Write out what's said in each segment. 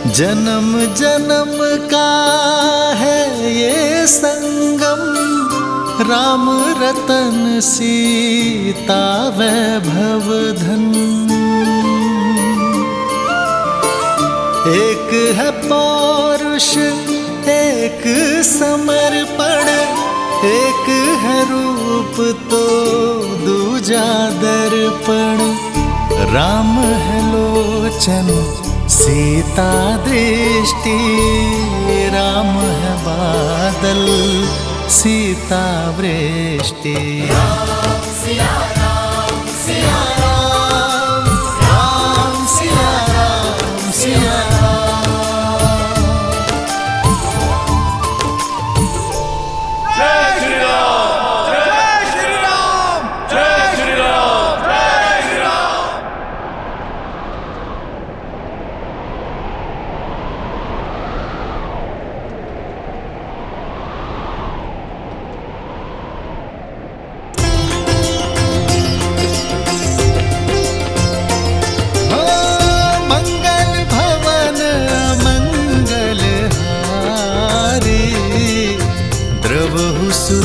जन्म जन्म का है ये संगम, राम रतन सीता वैभव धन। एक है पौरुष एक समर्पण, एक है रूप तो दूजा दर्पण। राम है लोचन सीता दृष्टि, राम है बादल सीता वृष्टि। राम सिया राम सिया राम, राम सिया राम सिया राम। जय श्री राम, जय श्री राम, जय श्री राम, जय श्री राम।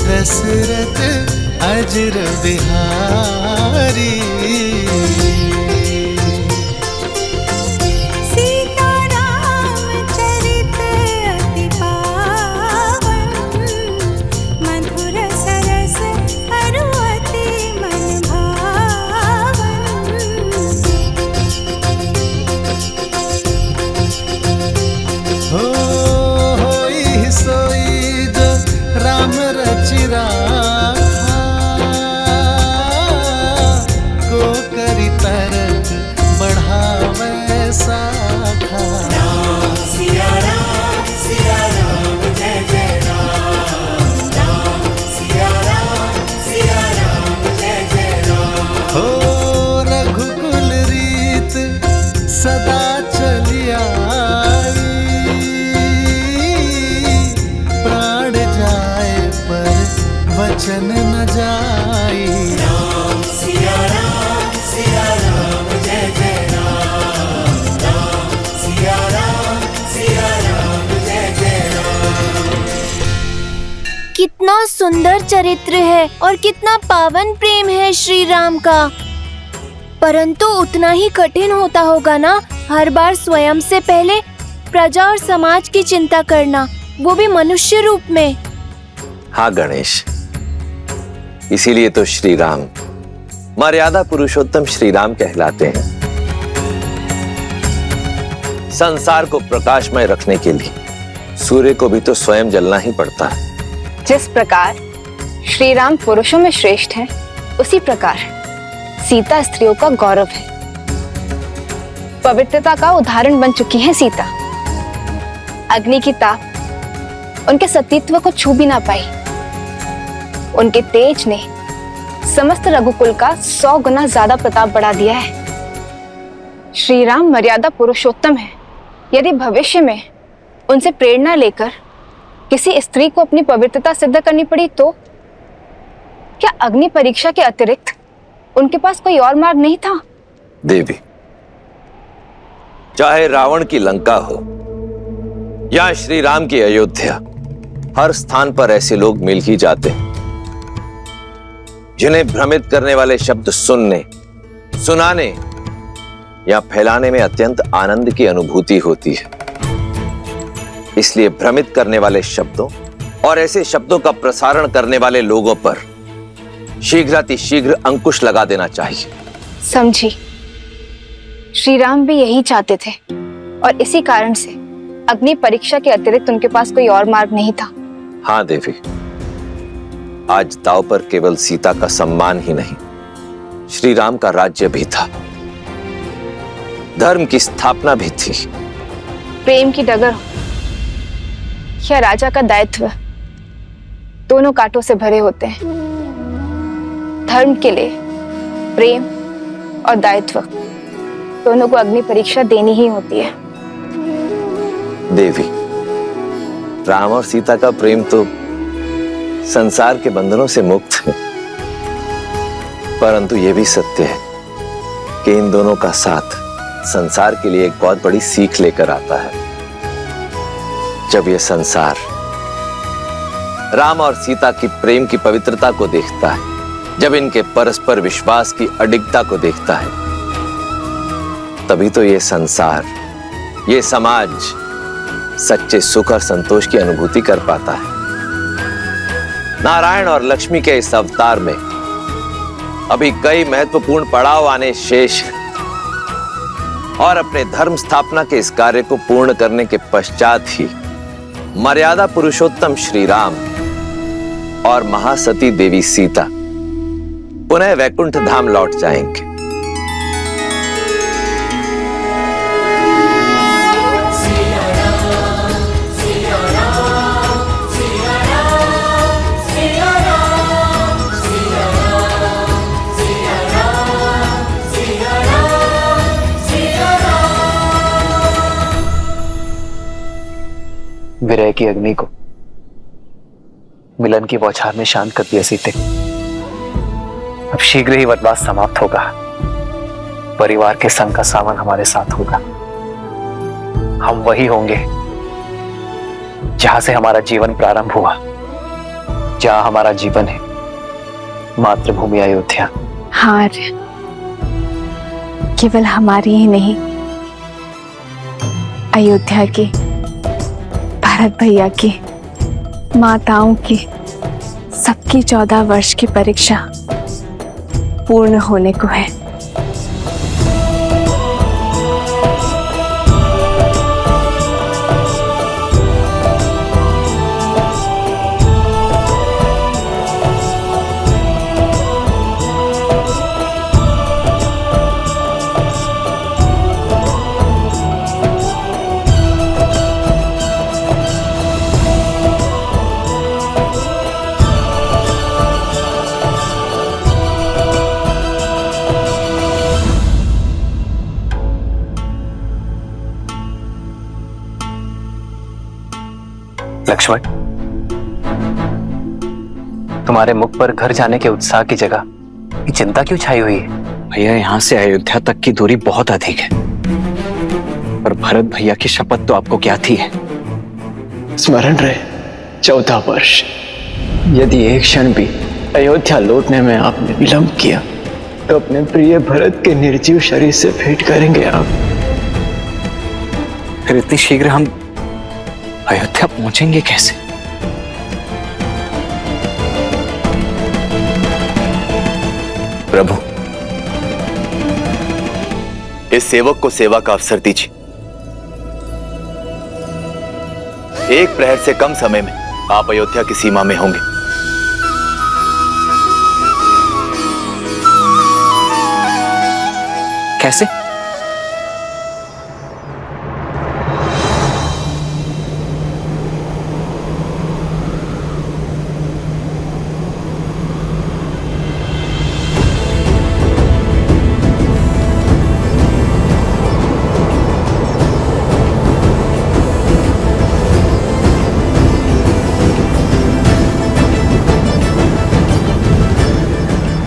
दशरथ अजर बिहारी, सीता राम चरित अति पावन, मधुर सरस अरु अति मन भावन। होई सोई जो राम रचि राखा, को करी तरक बढ़ावे साखा। राम सिया राम जय जय राम, राम सिया राम जय जय राम। हो रघुकुल रीत सदा चली आई, प्राण जाए पर वचन न जाई। राम सिया राम जय जय राम, राम सिया राम जय जय राम। कितना सुंदर चरित्र है और कितना पावन प्रेम है श्री राम का। परंतु उतना ही कठिन होता होगा ना हर बार स्वयं से पहले प्रजा और समाज की चिंता करना, वो भी मनुष्य रूप में। हाँ गणेश, इसीलिए तो श्री राम मर्यादा पुरुषोत्तम श्री राम कहलाते हैं। संसार को प्रकाशमय रखने के लिए सूर्य को भी तो स्वयं जलना ही पड़ता है। जिस प्रकार श्री राम पुरुषों में श्रेष्ठ हैं, उसी प्रकार सीता स्त्रियों का गौरव है। पवित्रता का उदाहरण बन चुकी है सीता। अग्नि की ताप उनके सतीत्व को छू भी ना पाई। उनके तेज ने समस्त रघुकुल का 100 गुना ज्यादा प्रताप बढ़ा दिया है। श्री राम मर्यादा पुरुषोत्तम है। यदि भविष्य में उनसे प्रेरणा लेकर किसी स्त्री को अपनी पवित्रता सिद्ध करनी पड़ी तो क्या अग्नि परीक्षा के अतिरिक्त उनके पास कोई और मार्ग नहीं था? देवी, चाहे रावण की लंका हो या श्री राम की अयोध्या, हर स्थान पर ऐसे लोग मिल ही जाते हैं जिन्हें भ्रमित करने वाले शब्द सुनने, सुनाने या फैलाने में अत्यंत आनंद की अनुभूति होती है। इसलिए भ्रमित करने वाले शब्दों और ऐसे शब्दों का प्रसारण करने वाले लोगों पर शीघ्रातिशीघ्र अंकुश लगा देना चाहिए। समझी। श्री राम भी यही चाहते थे और इसी कारण से अग्नि परीक्षा के अतिरिक्त उनके पास कोई और मार्ग नहीं था। हाँ देवी, आज दांव पर केवल सीता का सम्मान ही नहीं, श्री राम का राज्य भी था, धर्म की स्थापना भी थी। प्रेम की डगर हो या राजा का दायित्व, दोनों कांटों से भरे होते हैं। धर्म के लिए प्रेम और दायित्व दोनों को अग्नि परीक्षा देनी ही होती है। देवी, राम और सीता का प्रेम तो संसार के बंधनों से मुक्त है, परंतु यह भी सत्य है कि इन दोनों का साथ संसार के लिए एक बहुत बड़ी सीख लेकर आता है। जब यह संसार राम और सीता की प्रेम की पवित्रता को देखता है, जब इनके परस्पर विश्वास की अडिगता को देखता है, तभी तो ये संसार, ये समाज सच्चे सुख और संतोष की अनुभूति कर पाता है। नारायण और लक्ष्मी के इस अवतार में अभी कई महत्वपूर्ण पड़ाव आने शेष हैं और अपने धर्म स्थापना के इस कार्य को पूर्ण करने के पश्चात ही मर्यादा पुरुषोत्तम श्री राम और महासती देवी सीता पुनः वैकुंठ धाम लौट जाएंगे। विरह की अग्नि को मिलन की बौछार ने शांत कर दिया सीते। अब शीघ्र ही वनवास समाप्त होगा, परिवार के संग का सावन हमारे साथ होगा। हम वही होंगे जहां से हमारा जीवन प्रारंभ हुआ, जहां हमारा जीवन है मातृभूमि अयोध्या। हार केवल हमारी ही नहीं, अयोध्या की, भरत भैया की, माताओं की, सबकी 14 वर्ष की परीक्षा पूर्ण होने को है। लक्ष्मण, तुम्हारे मुख पर घर जाने के उत्साह की जगह ये चिंता क्यों छाई हुई है? भैया, यहाँ से अयोध्या तक की दूरी बहुत अधिक है, पर भरत भैया की शपथ तो आपको क्या थी है? स्मरण रहे 14 वर्ष। यदि एक क्षण भी अयोध्या लौटने में आपने विलंब किया तो अपने प्रिय भरत के निर्जीव शरीर से भेंट करेंगे आप। फिर इतनी शीघ्र हम अयोध्या पहुंचेंगे कैसे? प्रभु, इस सेवक को सेवा का अवसर दीजिए। एक प्रहर से कम समय में आप अयोध्या की सीमा में होंगे। कैसे?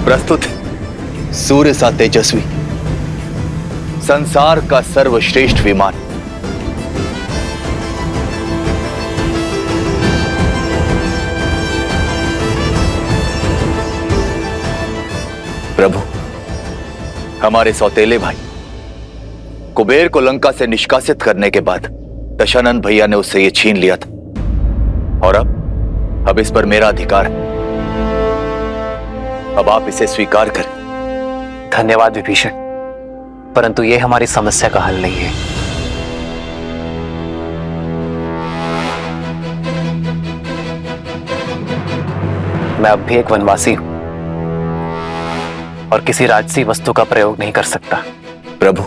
प्रस्तुत सूर्य सा तेजस्वी, संसार का सर्वश्रेष्ठ विमान, प्रभु, हमारे सौतेले भाई कुबेर को लंका से निष्कासित करने के बाद दशानन भैया ने उससे यह छीन लिया था और अब इस पर मेरा अधिकार है। अब आप इसे स्वीकार करें। धन्यवाद विभीषण, परंतु यह हमारी समस्या का हल नहीं है। मैं अब भी एक वनवासी हूं और किसी राजसी वस्तु का प्रयोग नहीं कर सकता। प्रभु,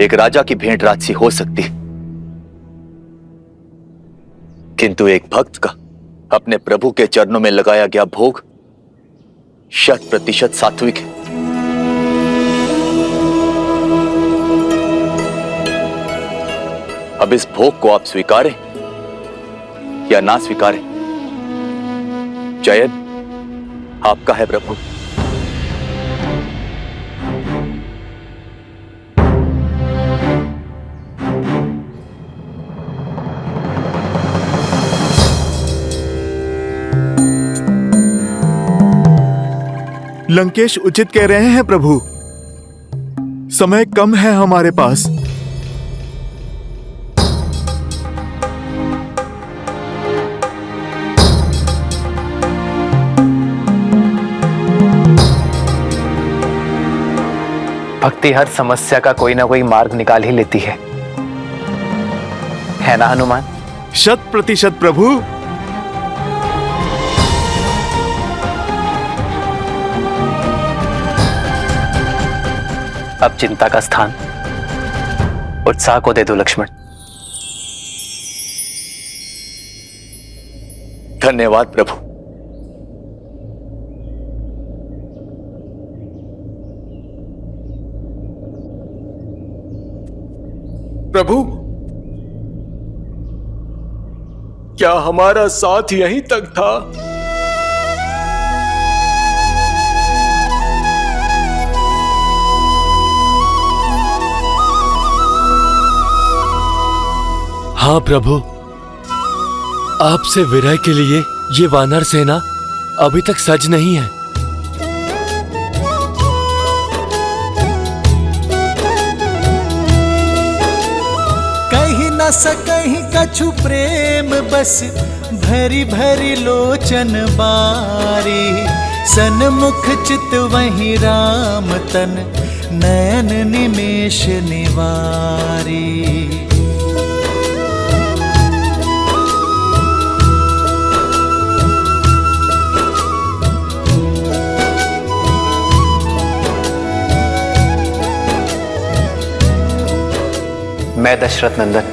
एक राजा की भेंट राजसी हो सकती है, किंतु एक भक्त का अपने प्रभु के चरणों में लगाया गया भोग 100% सात्विक है। अब इस भोग को आप स्वीकारें या ना स्वीकारें, चयन आपका है प्रभु। लंकेश उचित कह रहे हैं प्रभु। समय कम है हमारे पास। भक्ति हर समस्या का कोई ना कोई मार्ग निकाल ही लेती है ना हनुमान? 100% प्रभु। अब चिंता का स्थान उत्साह को दे दो लक्ष्मण। धन्यवाद प्रभु। प्रभु, क्या हमारा साथ यहीं तक था? हाँ प्रभु, आपसे विरह के लिए ये वानर सेना अभी तक सज नहीं है। कहीं न सकहीं कछु प्रेम बस भरी भरी लोचन बारी। सन्मुख चित वहीं राम तन नयन निमेष निवारी। मैं दशरथ नंदन,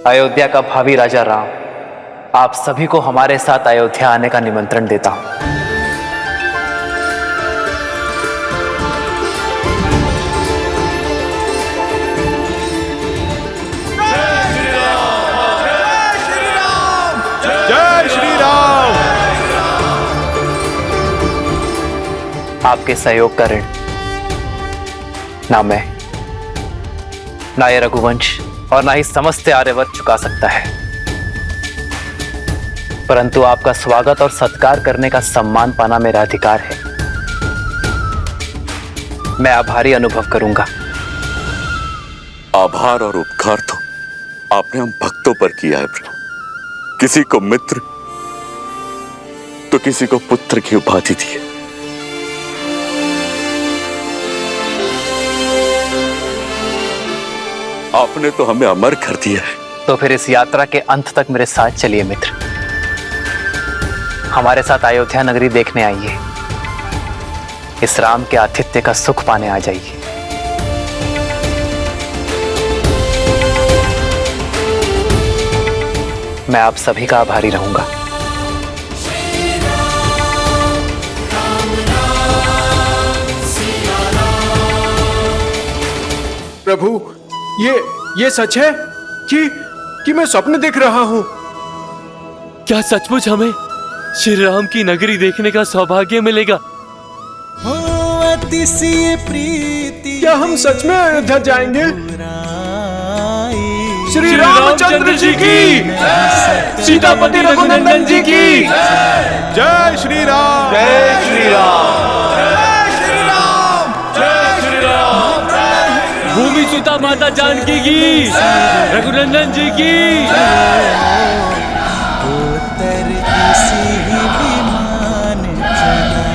अयोध्या का भावी राजा राम, आप सभी को हमारे साथ अयोध्या आने का निमंत्रण देता हूं। जय श्री राम। आपके सहयोग का ऋण ना मैं, ना ये रघुवंश और ना ही समस्त आर्यवर्त चुका सकता है, परंतु आपका स्वागत और सत्कार करने का सम्मान पाना मेरा अधिकार है। मैं आभारी अनुभव करूंगा। आभार और उपकार तो आपने हम भक्तों पर किया है प्रभु। किसी को मित्र तो किसी को पुत्र की उपाधि दी है। आपने तो हमें अमर कर दिया है। तो फिर इस यात्रा के अंत तक मेरे साथ चलिए मित्र। हमारे साथ अयोध्या नगरी देखने आइए। इस राम के आतिथ्य का सुख पाने आ जाइए। मैं आप सभी का आभारी रहूंगा। प्रभु, ये सच है कि मैं स्वप्न देख रहा हूं? क्या सचमुच हमें श्री राम की नगरी देखने का सौभाग्य मिलेगा? हो अतिशय प्रीति, क्या हम सच में अयोध्या जाएंगे? श्री रामचंद्र जी की, सीतापति रघुनंदन जी की जय श्री राम। जय श्री राम। भूमि सुता माता जानकी की, रघुनंदन जी की। उत्तर किसी विमान चलायो।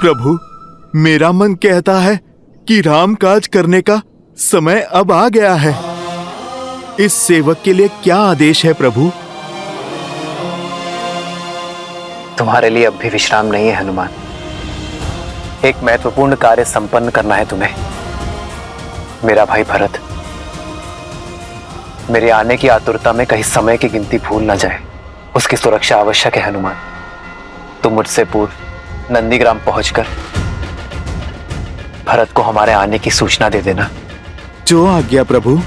प्रभु, मेरा मन कहता है कि राम काज करने का समय अब आ गया है। इस सेवक के लिए क्या आदेश है प्रभु? तुम्हारे लिए अब भी विश्राम नहीं है हनुमान। एक महत्वपूर्ण कार्य संपन्न करना है तुम्हें। मेरा भाई भरत मेरे आने की आतुरता में कहीं समय की गिनती भूल ना जाए, उसकी सुरक्षा आवश्यक है हनुमान। तुम मुझसे पूर्व नंदीग्राम पहुंचकर भरत को हमारे आने की सूचना दे देना। जो आज्ञा प्रभु।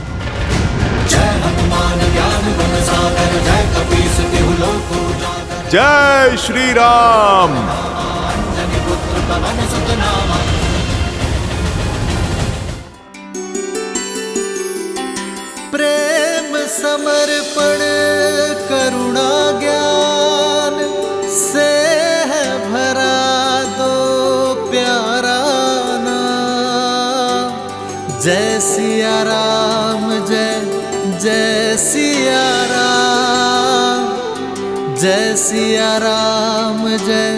जय श्री राम। प्रेम समर्पण करुणा ज्ञान से है भरा दो प्यारा नाम। जय सिया राम, जय जय सिया राम, जय सिया राम, जय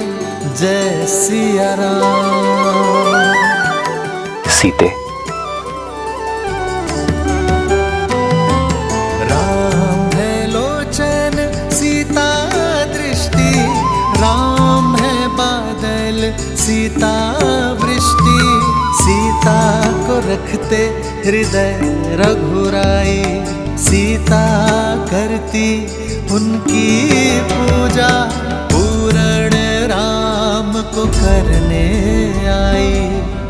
जय सिया राम। सीते, राम है लोचन सीता दृष्टि, राम है बादल सीता वृष्टि। सीता को रखते हृदय रघुराई, सीता करती उनकी पूजा। पूर्ण राम को करने आई,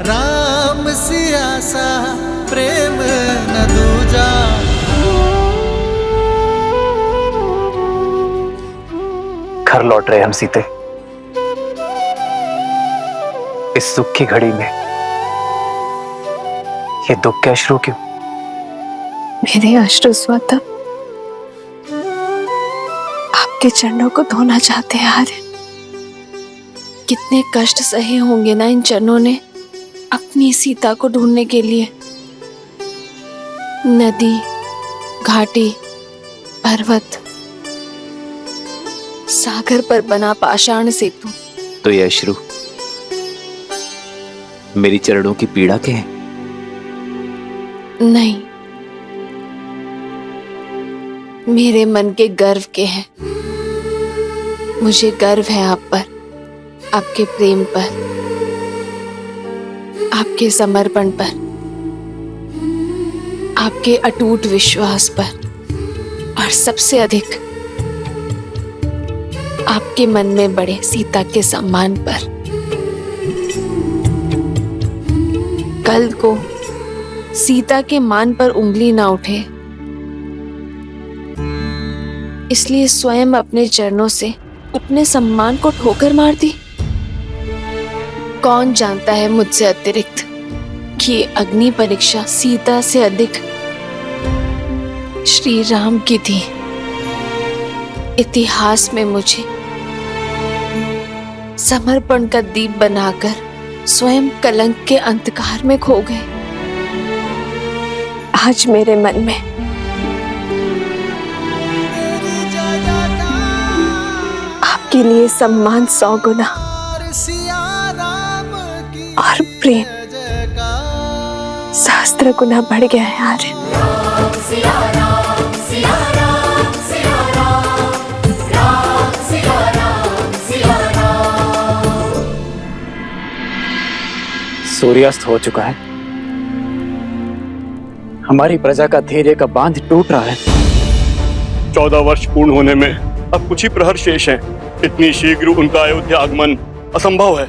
राम सिया सा प्रेम न दूजा। घर लौट रहे हम सीते। इस सुख की घड़ी में ये दुख के अश्रु क्यों? मेरे अश्रु स्वतः आपके चरणों को धोना चाहते हैं आर्यन। कितने कष्ट सहे होंगे ना इन चरणों ने अपनी सीता को ढूंढने के लिए। नदी, घाटी, पर्वत, सागर पर बना पाषाण सेतु। तो ये अश्रु मेरी चरणों की पीड़ा के हैं? नहीं, मेरे मन के गर्व के हैं। मुझे गर्व है आप पर, आपके प्रेम पर, आपके समर्पण पर, आपके अटूट विश्वास पर, और सबसे अधिक आपके मन में बड़े सीता के सम्मान पर। कल को सीता के मान पर उंगली ना उठे, इसलिए स्वयं अपने चरणों से अपने सम्मान को ठोकर मार दी। कौन जानता है मुझसे अतिरिक्त कि ये अग्नि परीक्षा सीता से अधिक श्री राम की थी। इतिहास में मुझे समर्पण का दीप बनाकर स्वयं कलंक के अंधकार में खो गए। आज मेरे मन में आपके लिए सम्मान 100 गुना और प्रेम सहस्त्र गुना बढ़ गया है आर्यन। सूर्यास्त हो चुका है। हमारी प्रजा का धैर्य का बांध टूट रहा है। 14 वर्ष पूर्ण होने में अब कुछ ही प्रहर शेष हैं। इतनी शीघ्र उनका अयोध्या आगमन असंभव है।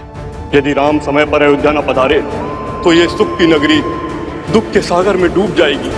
यदि राम समय पर अयोध्या न पधारे तो ये सुख की नगरी दुख के सागर में डूब जाएगी।